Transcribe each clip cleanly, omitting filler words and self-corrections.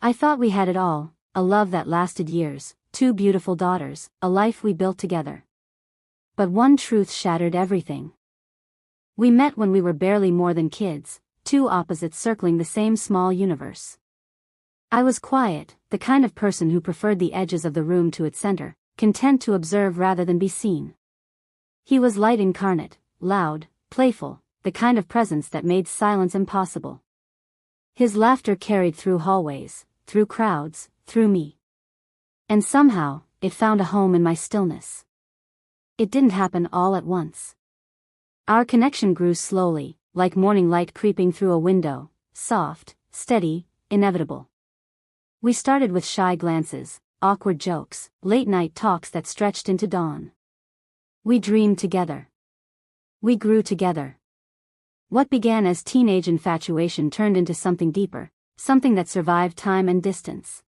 I thought we had it all, a love that lasted years, 2 beautiful daughters, a life we built together. But one truth shattered everything. We met when we were barely more than kids, 2 opposites circling the same small universe. I was quiet, the kind of person who preferred the edges of the room to its center, content to observe rather than be seen. He was light incarnate, loud, playful, the kind of presence that made silence impossible. His laughter carried through hallways, through crowds, through me. And somehow, it found a home in my stillness. It didn't happen all at once. Our connection grew slowly, like morning light creeping through a window, soft, steady, inevitable. We started with shy glances, awkward jokes, late-night talks that stretched into dawn. We dreamed together. We grew together. What began as teenage infatuation turned into something deeper, something that survived time and distance.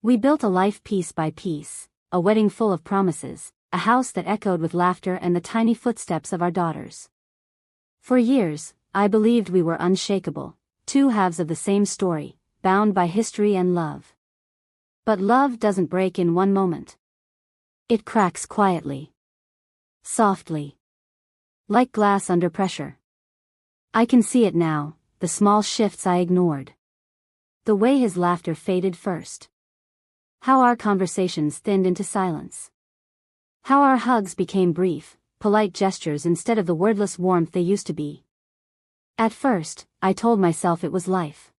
We built a life piece by piece, a wedding full of promises, a house that echoed with laughter and the tiny footsteps of our daughters. For years, I believed we were unshakable, 2 halves of the same story, bound by history and love. But love doesn't break in one moment. It cracks quietly. Softly. Like glass under pressure. I can see it now, the small shifts I ignored. The way his laughter faded first. How our conversations thinned into silence. How our hugs became brief, polite gestures instead of the wordless warmth they used to be. At first, I told myself it was life.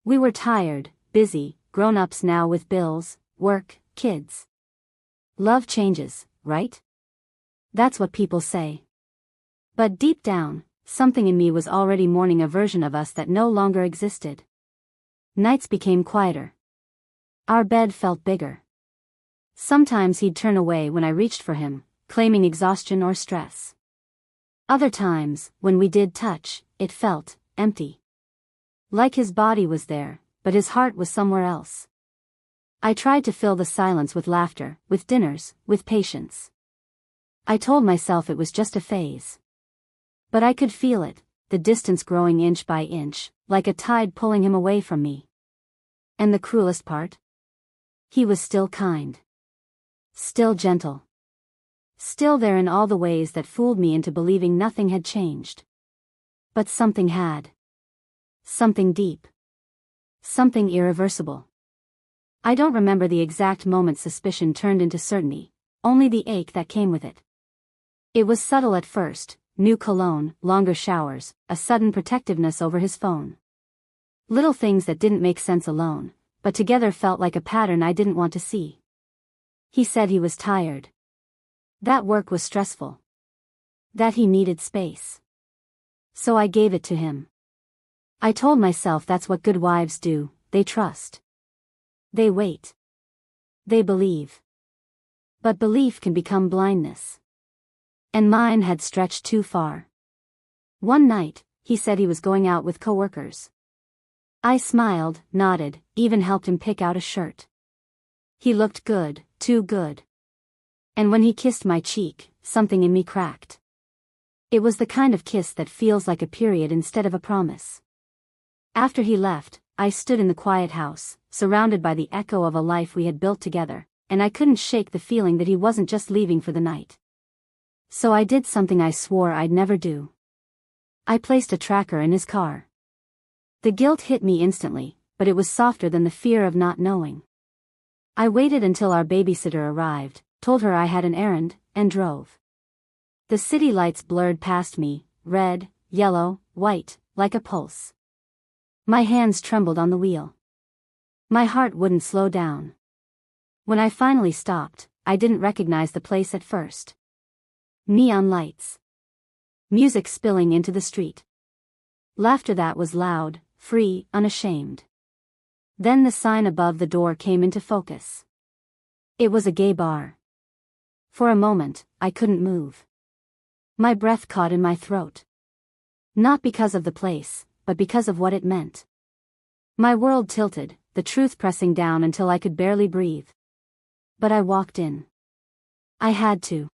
We were tired, busy, grown-ups now with bills, work, kids. Love changes, right? That's what people say. But deep down, something in me was already mourning a version of us that no longer existed. Nights became quieter. Our bed felt bigger. Sometimes he'd turn away when I reached for him, claiming exhaustion or stress. Other times, when we did touch, it felt empty. Like his body was there, but his heart was somewhere else. I tried to fill the silence with laughter, with dinners, with patience. I told myself it was just a phase. But I could feel it, the distance growing inch by inch, like a tide pulling him away from me. And the cruelest part? He was still kind. Still gentle. Still there in all the ways that fooled me into believing nothing had changed. But something had. Something deep. Something irreversible. I don't remember the exact moment suspicion turned into certainty, only the ache that came with it. It was subtle at first, new cologne, longer showers, a sudden protectiveness over his phone. Little things that didn't make sense alone, but together felt like a pattern I didn't want to see. He said he was tired. That work was stressful. That he needed space. So I gave it to him. I told myself that's what good wives do, they trust. They wait. They believe. But belief can become blindness. And mine had stretched too far. One night, he said he was going out with coworkers. I smiled, nodded, even helped him pick out a shirt. He looked good, too good. And when he kissed my cheek, something in me cracked. It was the kind of kiss that feels like a period instead of a promise. After he left, I stood in the quiet house, surrounded by the echo of a life we had built together, and I couldn't shake the feeling that he wasn't just leaving for the night. So I did something I swore I'd never do. I placed a tracker in his car. The guilt hit me instantly, but it was softer than the fear of not knowing. I waited until our babysitter arrived, told her I had an errand, and drove. The city lights blurred past me, red, yellow, white, like a pulse. My hands trembled on the wheel. My heart wouldn't slow down. When I finally stopped, I didn't recognize the place at first. Neon lights. Music spilling into the street. Laughter that was loud, free, unashamed. Then the sign above the door came into focus. It was a gay bar. For a moment, I couldn't move. My breath caught in my throat. Not because of the place, but because of what it meant. My world tilted, the truth pressing down until I could barely breathe. But I walked in. I had to.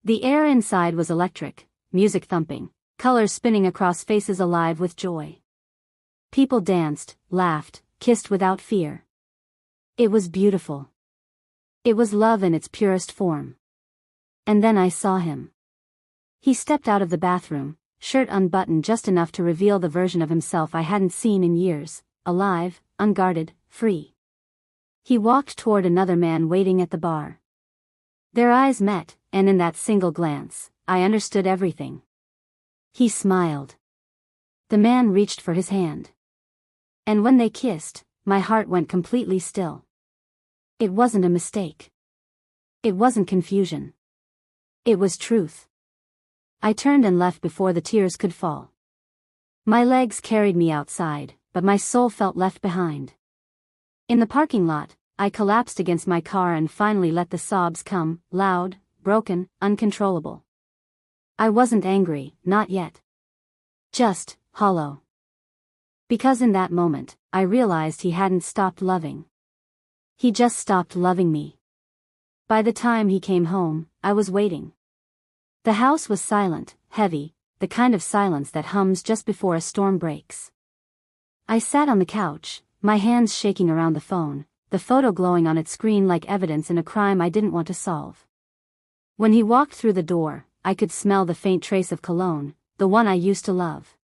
The air inside was electric, music thumping, colors spinning across faces alive with joy. People danced, laughed, kissed without fear. It was beautiful. It was love in its purest form. And then I saw him. He stepped out of the bathroom, shirt unbuttoned just enough to reveal the version of himself I hadn't seen in years, alive, unguarded, free. He walked toward another man waiting at the bar. Their eyes met, and in that single glance, I understood everything. He smiled. The man reached for his hand. And when they kissed, my heart went completely still. It wasn't a mistake. It wasn't confusion. It was truth. I turned and left before the tears could fall. My legs carried me outside, but my soul felt left behind. In the parking lot, I collapsed against my car and finally let the sobs come, loud, broken, uncontrollable. I wasn't angry, not yet. Just hollow. Because in that moment, I realized he hadn't stopped loving. He just stopped loving me. By the time he came home, I was waiting. The house was silent, heavy, the kind of silence that hums just before a storm breaks. I sat on the couch, my hands shaking around the phone, the photo glowing on its screen like evidence in a crime I didn't want to solve. When he walked through the door, I could smell the faint trace of cologne, the one I used to love.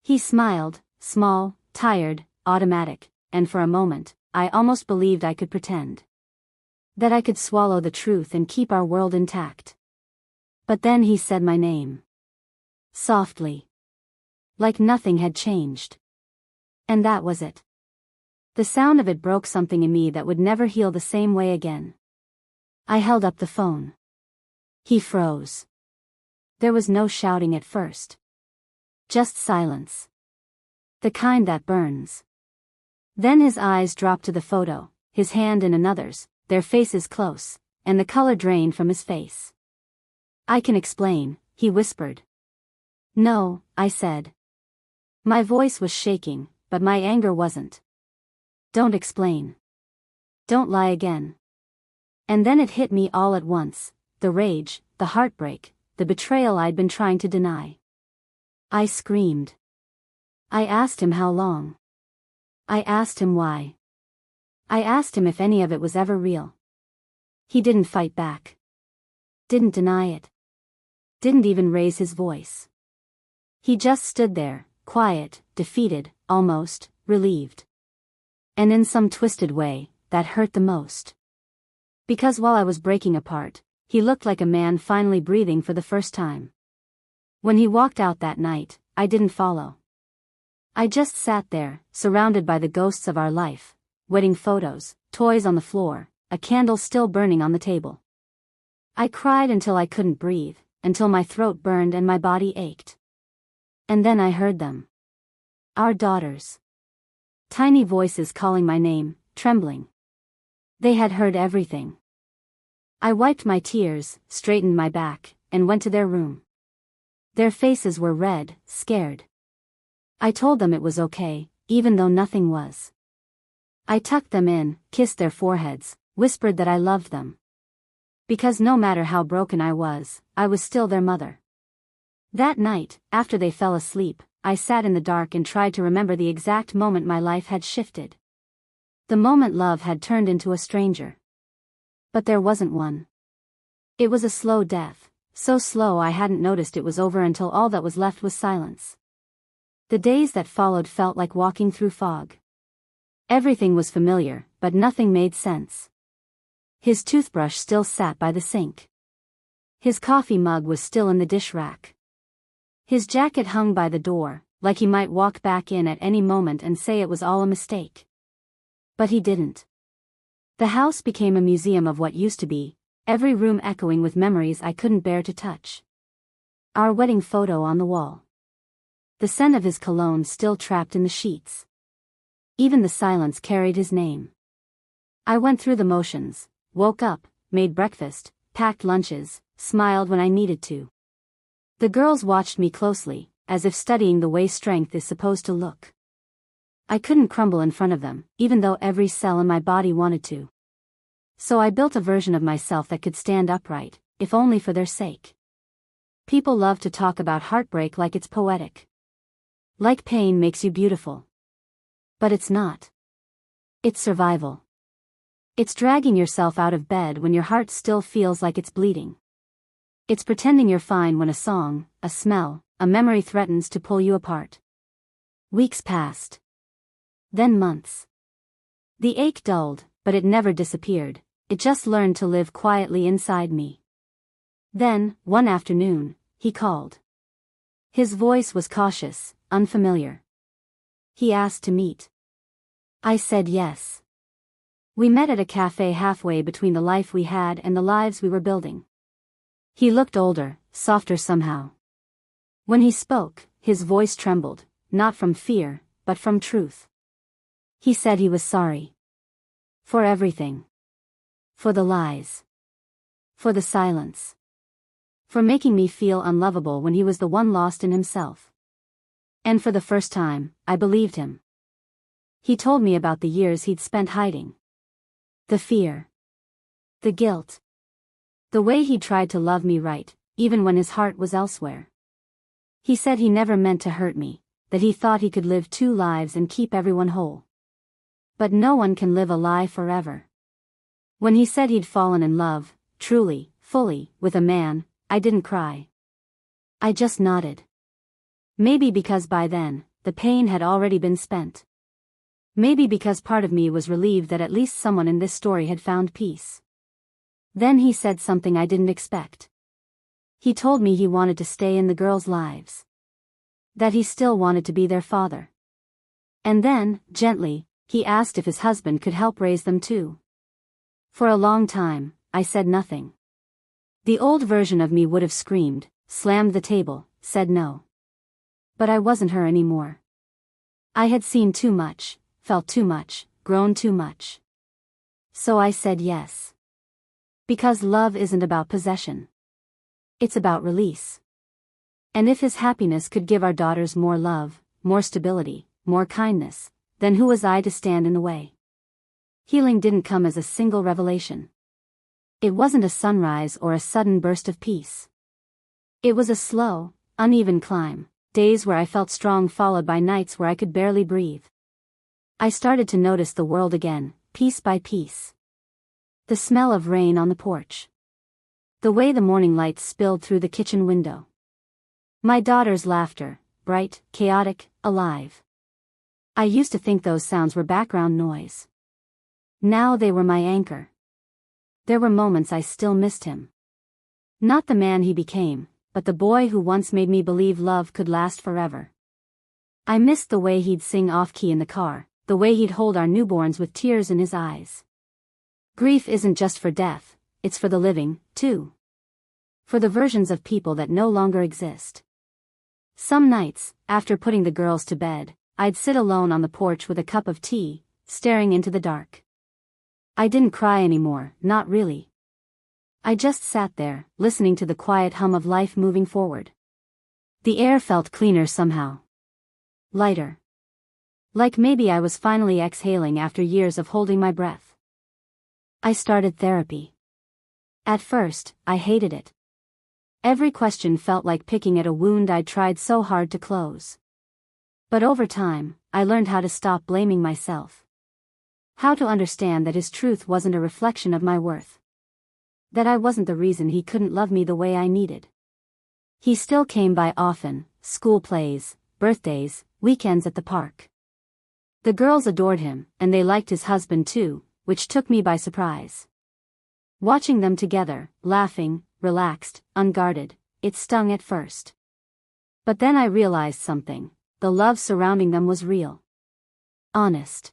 He smiled, small, tired, automatic, and for a moment, I almost believed I could pretend. That I could swallow the truth and keep our world intact. But then he said my name. Softly. Like nothing had changed. And that was it. The sound of it broke something in me that would never heal the same way again. I held up the phone. He froze. There was no shouting at first. Just silence. The kind that burns. Then his eyes dropped to the photo, his hand in another's, their faces close, and the color drained from his face. I can explain, he whispered. No, I said. My voice was shaking, but my anger wasn't. Don't explain. Don't lie again. And then it hit me all at once, the rage, the heartbreak, the betrayal I'd been trying to deny. I screamed. I asked him how long. I asked him why. I asked him if any of it was ever real. He didn't fight back. Didn't deny it. Didn't even raise his voice. He just stood there, quiet, defeated, almost, relieved. And in some twisted way, that hurt the most. Because while I was breaking apart, he looked like a man finally breathing for the first time. When he walked out that night, I didn't follow. I just sat there, surrounded by the ghosts of our life, wedding photos, toys on the floor, a candle still burning on the table. I cried until I couldn't breathe, until my throat burned and my body ached. And then I heard them. Our daughters. Tiny voices calling my name, trembling. They had heard everything. I wiped my tears, straightened my back, and went to their room. Their faces were red, scared. I told them it was okay, even though nothing was. I tucked them in, kissed their foreheads, whispered that I loved them. Because no matter how broken I was still their mother. That night, after they fell asleep, I sat in the dark and tried to remember the exact moment my life had shifted. The moment love had turned into a stranger. But there wasn't one. It was a slow death, so slow I hadn't noticed it was over until all that was left was silence. The days that followed felt like walking through fog. Everything was familiar, but nothing made sense. His toothbrush still sat by the sink. His coffee mug was still in the dish rack. His jacket hung by the door, like he might walk back in at any moment and say it was all a mistake. But he didn't. The house became a museum of what used to be, every room echoing with memories I couldn't bear to touch. Our wedding photo on the wall. The scent of his cologne still trapped in the sheets. Even the silence carried his name. I went through the motions, woke up, made breakfast, packed lunches, smiled when I needed to. The girls watched me closely, as if studying the way strength is supposed to look. I couldn't crumble in front of them, even though every cell in my body wanted to. So I built a version of myself that could stand upright, if only for their sake. People love to talk about heartbreak like it's poetic. Like pain makes you beautiful. But it's not. It's survival. It's dragging yourself out of bed when your heart still feels like it's bleeding. It's pretending you're fine when a song, a smell, a memory threatens to pull you apart. Weeks passed. Then months. The ache dulled, but it never disappeared. It just learned to live quietly inside me. Then, one afternoon, he called. His voice was cautious, unfamiliar. He asked to meet. I said yes. We met at a cafe halfway between the life we had and the lives we were building. He looked older, softer somehow. When he spoke, his voice trembled, not from fear, but from truth. He said he was sorry. For everything. For the lies. For the silence. For making me feel unlovable when he was the one lost in himself. And for the first time, I believed him. He told me about the years he'd spent hiding. The fear. The guilt. The way he tried to love me right, even when his heart was elsewhere. He said he never meant to hurt me, that he thought he could live two lives and keep everyone whole. But no one can live a lie forever. When he said he'd fallen in love, truly, fully, with a man, I didn't cry. I just nodded. Maybe because by then, the pain had already been spent. Maybe because part of me was relieved that at least someone in this story had found peace. Then he said something I didn't expect. He told me he wanted to stay in the girls' lives. That he still wanted to be their father. And then, gently, he asked if his husband could help raise them too. For a long time, I said nothing. The old version of me would have screamed, slammed the table, said no. But I wasn't her anymore. I had seen too much, felt too much, grown too much. So I said yes. Because love isn't about possession. It's about release. And if his happiness could give our daughters more love, more stability, more kindness, then who was I to stand in the way? Healing didn't come as a single revelation. It wasn't a sunrise or a sudden burst of peace. It was a slow, uneven climb, days where I felt strong followed by nights where I could barely breathe. I started to notice the world again, piece by piece. The smell of rain on the porch. The way the morning light spilled through the kitchen window. My daughter's laughter, bright, chaotic, alive. I used to think those sounds were background noise. Now they were my anchor. There were moments I still missed him. Not the man he became, but the boy who once made me believe love could last forever. I missed the way he'd sing off-key in the car, the way he'd hold our newborns with tears in his eyes. Grief isn't just for death, it's for the living, too. For the versions of people that no longer exist. Some nights, after putting the girls to bed, I'd sit alone on the porch with a cup of tea, staring into the dark. I didn't cry anymore, not really. I just sat there, listening to the quiet hum of life moving forward. The air felt cleaner somehow. Lighter. Like maybe I was finally exhaling after years of holding my breath. I started therapy. At first, I hated it. Every question felt like picking at a wound I'd tried so hard to close. But over time, I learned how to stop blaming myself. How to understand that his truth wasn't a reflection of my worth. That I wasn't the reason he couldn't love me the way I needed. He still came by often, school plays, birthdays, weekends at the park. The girls adored him, and they liked his husband too, which took me by surprise. Watching them together, laughing, relaxed, unguarded, it stung at first. But then I realized something, the love surrounding them was real. Honest.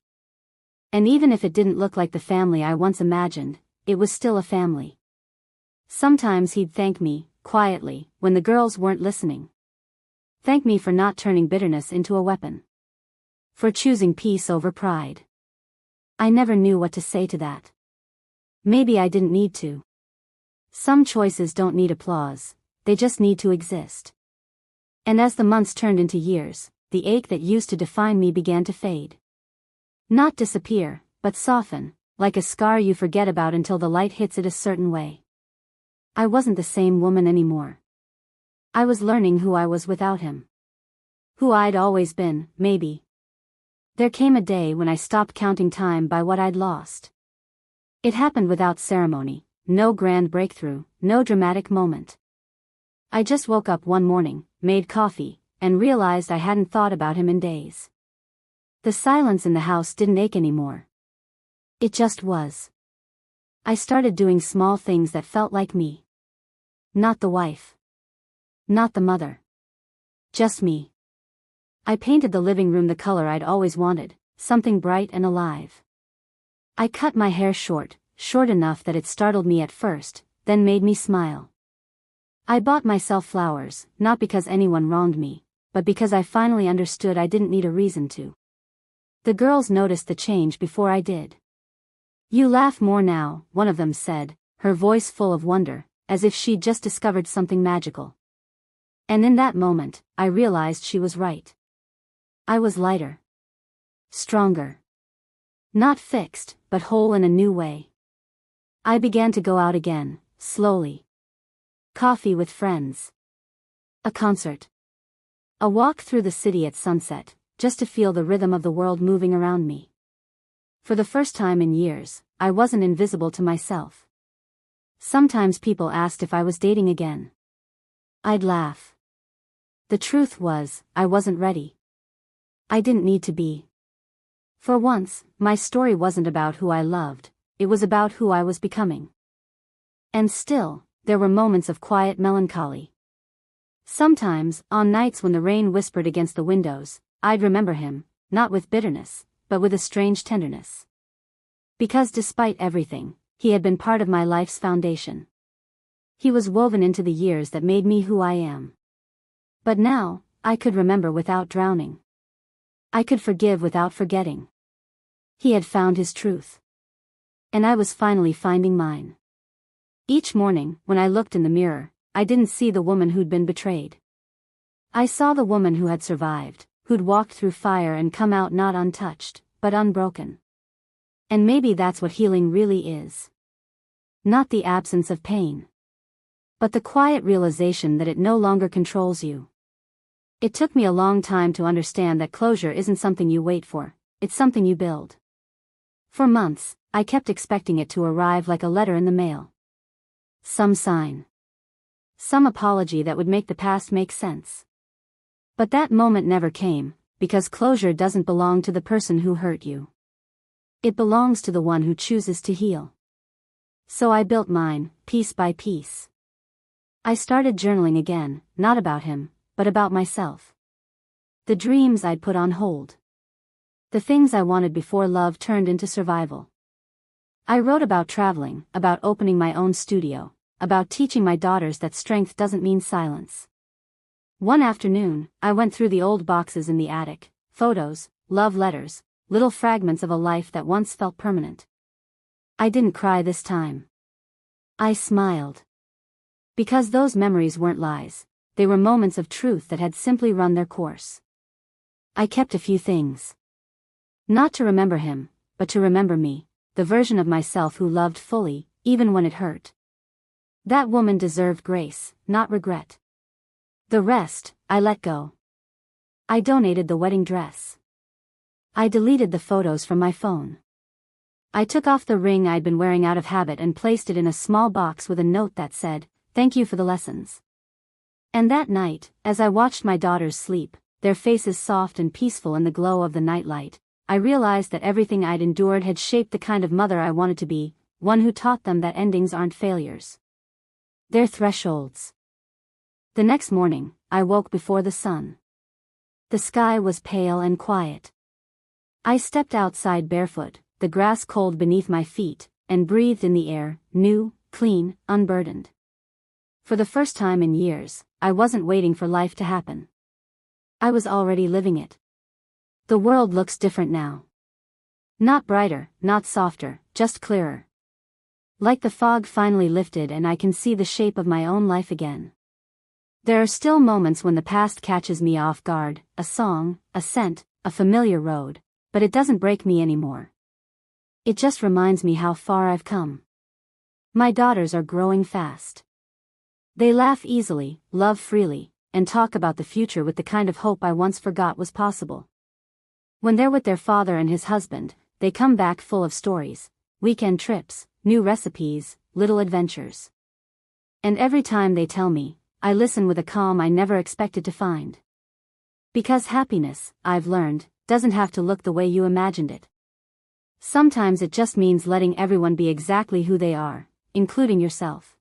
And even if it didn't look like the family I once imagined, it was still a family. Sometimes he'd thank me, quietly, when the girls weren't listening. Thank me for not turning bitterness into a weapon. For choosing peace over pride. I never knew what to say to that. Maybe I didn't need to. Some choices don't need applause, they just need to exist. And as the months turned into years, the ache that used to define me began to fade. Not disappear, but soften, like a scar you forget about until the light hits it a certain way. I wasn't the same woman anymore. I was learning who I was without him. Who I'd always been, maybe. There came a day when I stopped counting time by what I'd lost. It happened without ceremony, no grand breakthrough, no dramatic moment. I just woke up one morning, made coffee, and realized I hadn't thought about him in days. The silence in the house didn't ache anymore. It just was. I started doing small things that felt like me. Not the wife. Not the mother. Just me. I painted the living room the color I'd always wanted, something bright and alive. I cut my hair short enough that it startled me at first, then made me smile. I bought myself flowers, not because anyone wronged me, but because I finally understood I didn't need a reason to. The girls noticed the change before I did. "You laugh more now," one of them said, her voice full of wonder, as if she'd just discovered something magical. And in that moment, I realized she was right. I was lighter. Stronger. Not fixed, but whole in a new way. I began to go out again, slowly. Coffee with friends. A concert. A walk through the city at sunset, just to feel the rhythm of the world moving around me. For the first time in years, I wasn't invisible to myself. Sometimes people asked if I was dating again. I'd laugh. The truth was, I wasn't ready. I didn't need to be. For once, my story wasn't about who I loved, it was about who I was becoming. And still, there were moments of quiet melancholy. Sometimes, on nights when the rain whispered against the windows, I'd remember him, not with bitterness, but with a strange tenderness. Because despite everything, he had been part of my life's foundation. He was woven into the years that made me who I am. But now, I could remember without drowning. I could forgive without forgetting. He had found his truth. And I was finally finding mine. Each morning, when I looked in the mirror, I didn't see the woman who'd been betrayed. I saw the woman who had survived, who'd walked through fire and come out not untouched, but unbroken. And maybe that's what healing really is. Not the absence of pain, but the quiet realization that it no longer controls you. It took me a long time to understand that closure isn't something you wait for, it's something you build. For months, I kept expecting it to arrive like a letter in the mail. Some sign. Some apology that would make the past make sense. But that moment never came, because closure doesn't belong to the person who hurt you. It belongs to the one who chooses to heal. So I built mine, piece by piece. I started journaling again, not about him, but about myself. The dreams I'd put on hold. The things I wanted before love turned into survival. I wrote about traveling, about opening my own studio, about teaching my daughters that strength doesn't mean silence. One afternoon, I went through the old boxes in the attic, photos, love letters, little fragments of a life that once felt permanent. I didn't cry this time. I smiled. Because those memories weren't lies, they were moments of truth that had simply run their course. I kept a few things. Not to remember him, but to remember me, the version of myself who loved fully, even when it hurt. That woman deserved grace, not regret. The rest, I let go. I donated the wedding dress. I deleted the photos from my phone. I took off the ring I'd been wearing out of habit and placed it in a small box with a note that said, "Thank you for the lessons." And that night, as I watched my daughters sleep, their faces soft and peaceful in the glow of the nightlight, I realized that everything I'd endured had shaped the kind of mother I wanted to be, one who taught them that endings aren't failures. They're thresholds. The next morning, I woke before the sun. The sky was pale and quiet. I stepped outside barefoot, the grass cold beneath my feet, and breathed in the air, new, clean, unburdened. For the first time in years, I wasn't waiting for life to happen. I was already living it. The world looks different now. Not brighter, not softer, just clearer. Like the fog finally lifted and I can see the shape of my own life again. There are still moments when the past catches me off guard, a song, a scent, a familiar road, but it doesn't break me anymore. It just reminds me how far I've come. My daughters are growing fast. They laugh easily, love freely, and talk about the future with the kind of hope I once forgot was possible. When they're with their father and his husband, they come back full of stories, weekend trips, new recipes, little adventures. And every time they tell me, I listen with a calm I never expected to find. Because happiness, I've learned, doesn't have to look the way you imagined it. Sometimes it just means letting everyone be exactly who they are, including yourself.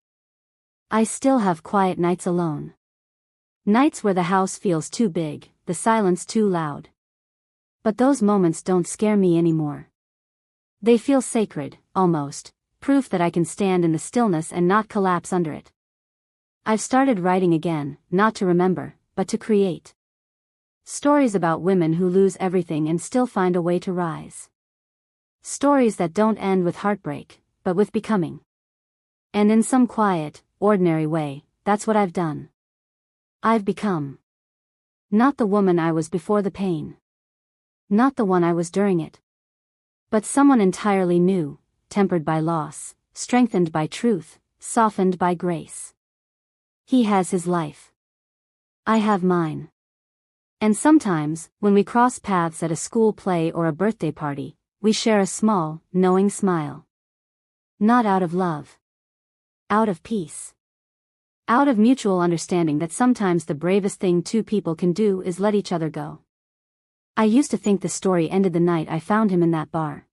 I still have quiet nights alone. Nights where the house feels too big, the silence too loud. But those moments don't scare me anymore. They feel sacred, almost, proof that I can stand in the stillness and not collapse under it. I've started writing again, not to remember, but to create. Stories about women who lose everything and still find a way to rise. Stories that don't end with heartbreak, but with becoming. And in some quiet, ordinary way, that's what I've done. I've become. Not the woman I was before the pain. Not the one I was during it. But someone entirely new, tempered by loss, strengthened by truth, softened by grace. He has his life. I have mine. And sometimes, when we cross paths at a school play or a birthday party, we share a small, knowing smile. Not out of love. Out of peace. Out of mutual understanding that sometimes the bravest thing two people can do is let each other go. I used to think the story ended the night I found him in that bar.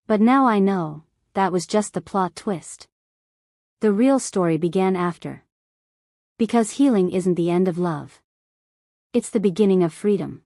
But now I know, that was just the plot twist. The real story began after. Because healing isn't the end of love. It's the beginning of freedom.